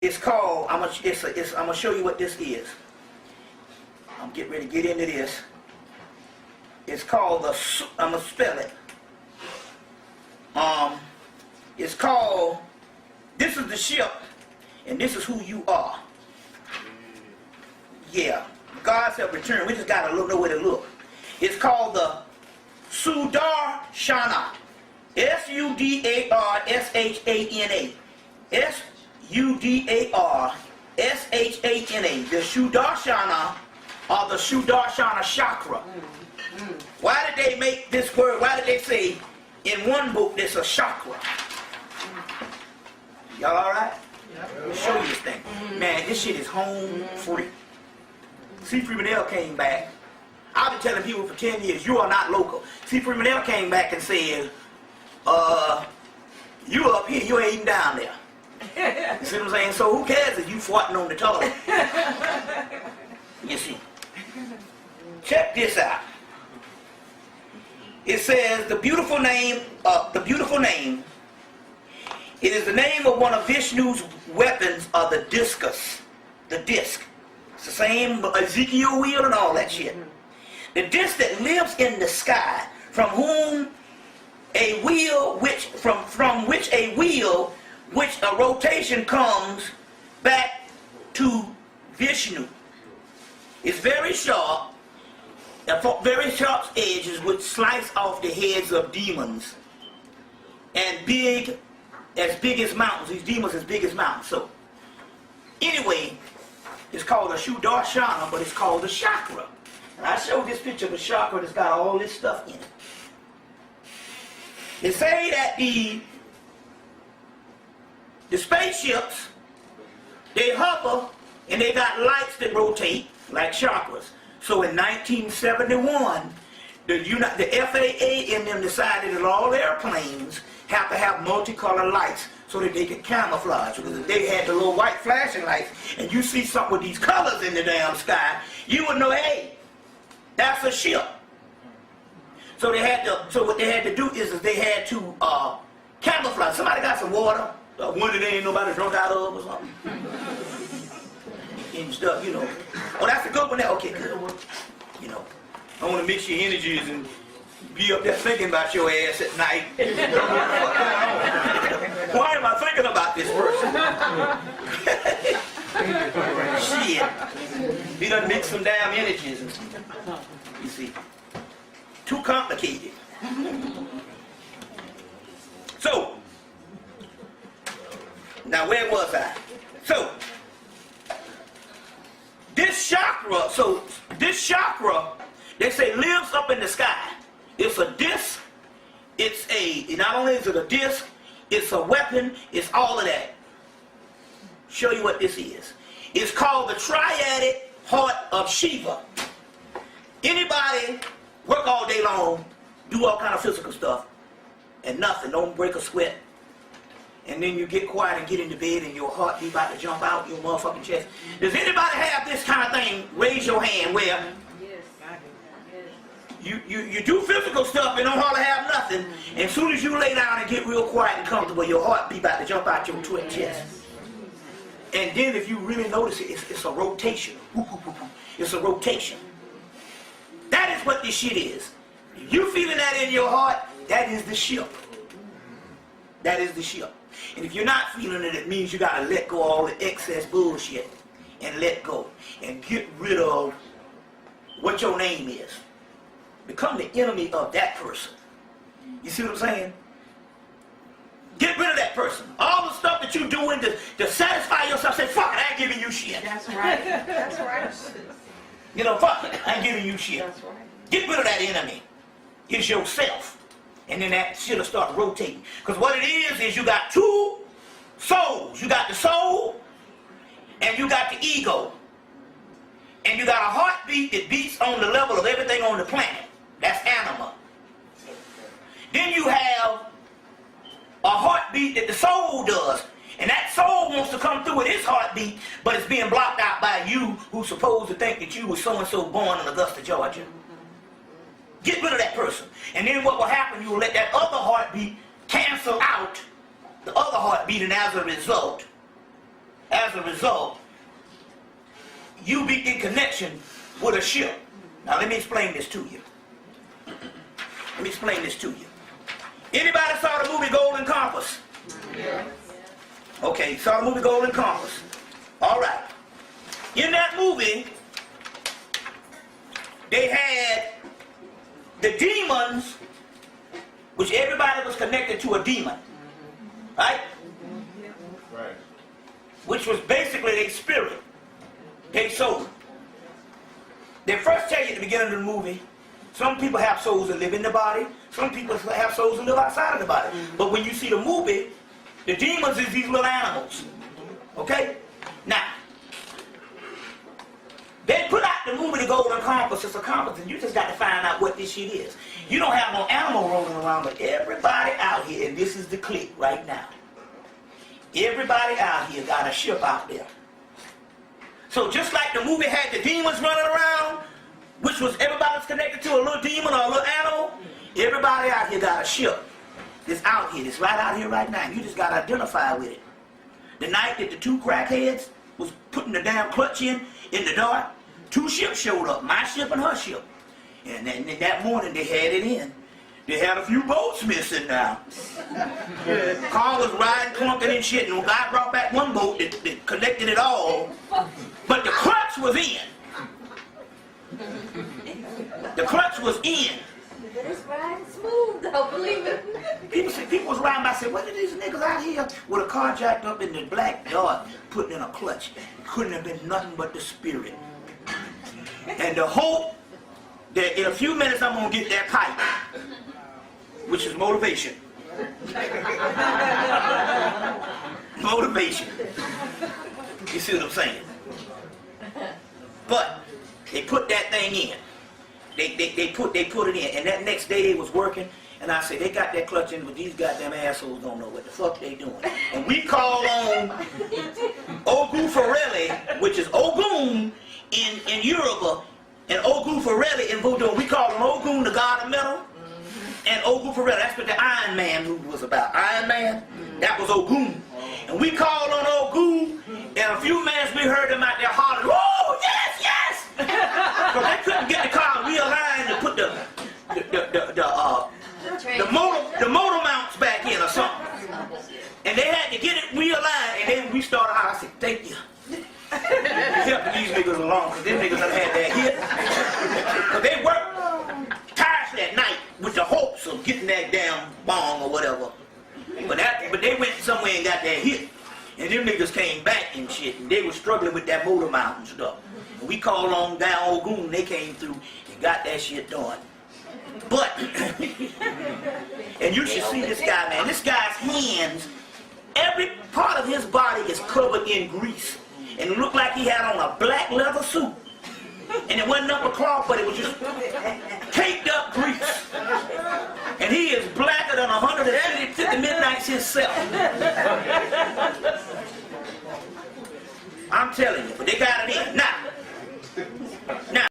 It's called, I'm gonna show you what this is. I'm getting ready to get into this. It's called the, I'm gonna spell it. It's called, this is the ship, and this is who you are. Yeah, God's have returned. We just gotta know where to look. It's called the Sudarshan. S-U-D-A-R-S-H-A-N-A. S-U-D-A-R-S-H-A-N-A. The Sudarshan or the Sudarshan Chakra. Why did they make this word? Why did they say in one book there's a chakra? Y'all alright? Let me show you this thing. Man, this shit is home free. C. Freeman came back. I've been telling people for 10 years, you are not local. C. Freeman came back and said, you up here, you ain't even down there. You see what I'm saying? So who cares if you farting on the toilet? You see. Check this out. It says the beautiful name, it is the name of one of Vishnu's weapons of the discus. The disc. It's the same Ezekiel wheel and all that shit. The disc that lives in the sky, from whom a wheel which a rotation comes back to Vishnu. It's very sharp, very sharp edges which slice off the heads of demons, and as big as mountains. These demons as big as mountains. So anyway, it's called a Sudarshan, but it's called the chakra. And I showed this picture of the chakra that's got all this stuff in it. They say that the spaceships, they hover and they got lights that rotate like chakras. So in 1971, the FAA and them decided that all airplanes have to have multicolored lights so that they could camouflage. Because if they had the little white flashing lights and you see something with these colors in the damn sky, you would know, hey, that's a ship. So what they had to do is they had to camouflage. Somebody got some water, one that ain't nobody drunk out of or something. And stuff, you know. Oh, that's a good one there. Okay, good. You know, I want to mix your energies and be up there thinking about your ass at night. Why am I thinking about this person? Shit. He done mix some damn energies and stuff. You see. Too complicated. So, now where was I? So, this chakra, they say lives up in the sky. It's a disc. Not only is it a disc, it's a weapon, it's all of that. Show you what this is. It's called the triadic heart of Shiva. Anybody work all day long, do all kind of physical stuff, and nothing, don't break a sweat. And then you get quiet and get into bed and your heart be about to jump out your motherfucking chest. Does anybody have this kind of thing? Raise your hand where you do physical stuff and don't hardly have nothing. And as soon as you lay down and get real quiet and comfortable, your heart be about to jump out your chest. And then if you really notice it, it's a rotation. It's a rotation. That is what this shit is. If you feeling that in your heart, that is the ship. That is the ship. And if you're not feeling it, it means you got to let go of all the excess bullshit and let go. And get rid of what your name is. Become the enemy of that person. You see what I'm saying? Get rid of that person. All the stuff that you're doing to satisfy yourself, say, fuck it, I ain't giving you shit. That's right. That's right. You know, fuck it, I ain't giving you shit. That's right. Get rid of that enemy. It's yourself. And then that shit'll start rotating. Because what it is you got two souls. You got the soul and you got the ego. And you got a heartbeat that beats on the level of everything on the planet. That's anima. Then you have a heartbeat that the soul does. And that soul wants to come through with its heartbeat, but it's being blocked out by you who's supposed to think that you was so-and-so born in Augusta, Georgia. Get rid of that person. And then what will happen, you will let that other heartbeat cancel out the other heartbeat, and as a result, as a result, you be in connection with a ship. Now let me explain this to you. Let me explain this to you. Anybody saw the movie Golden Compass? Yes. Okay, saw the movie Golden Compass. All right. In that movie, they had the demons, which everybody was connected to a demon. Right? Right. Which was basically their spirit, their soul. They first tell you at the beginning of the movie, some people have souls that live in the body, some people have souls that live outside of the body. But when you see the movie, the demons is these little animals. Okay? Now, they put out the movie The Golden Compass. It's a compass, and you just got to find out what this shit is. You don't have no animal rolling around, but everybody out here, and this is the clique right now, everybody out here got a ship out there. So just like the movie had the demons running around, which was everybody was connected to a little demon or a little animal, everybody out here got a ship. It's out here. It's right out here right now. You just got to identify with it. The night that the two crackheads was putting the damn clutch in the dark, two ships showed up, my ship and her ship. And then that morning they had it in. They had a few boats missing now. Car was riding, clunking and shit, and God brought back one boat that connected it all. But the clutch was in. The clutch was in. But it's riding smooth, though, believe it. People was riding by and said, what are these niggas out here with a car jacked up in the black dark, putting in a clutch? Couldn't have been nothing but the spirit. And the hope that in a few minutes I'm going to get that pipe, which is motivation. Motivation. You see what I'm saying? But they put that thing in. They put it in, and that next day they was working, and I said, they got that clutch in, but these goddamn assholes don't know what the fuck they doing. And we called on Ogu Farelli, which is Ogun in Yoruba, and Ogu Farelli in Voodoo. We called him Ogun, the god of metal, and Ogu Farelli. That's what the Iron Man movie was about. Iron Man, that was Ogun. And we called on Ogu, and a few minutes we heard them out there hollering, "Oh, yes, yes!" So they couldn't get the car realigned to put the motor mounts back in or something. And they had to get it realigned, and then we started out. I said, thank you. Helping these niggas along, because them niggas done had that hit. Because they worked tirelessly at night with the hopes of getting that damn bong or whatever. But they went somewhere and got that hit. And them niggas came back and shit, and they were struggling with that motor mount and stuff. And we called on down Ogun, they came through and got that shit done. But, and you should see this guy, man. This guy's hands, every part of his body is covered in grease. And it looked like he had on a black leather suit. And it wasn't upper cloth, but it was just caked up grease. And he is blacker than 150 midnights himself. I'm telling you, but they got it in. Now,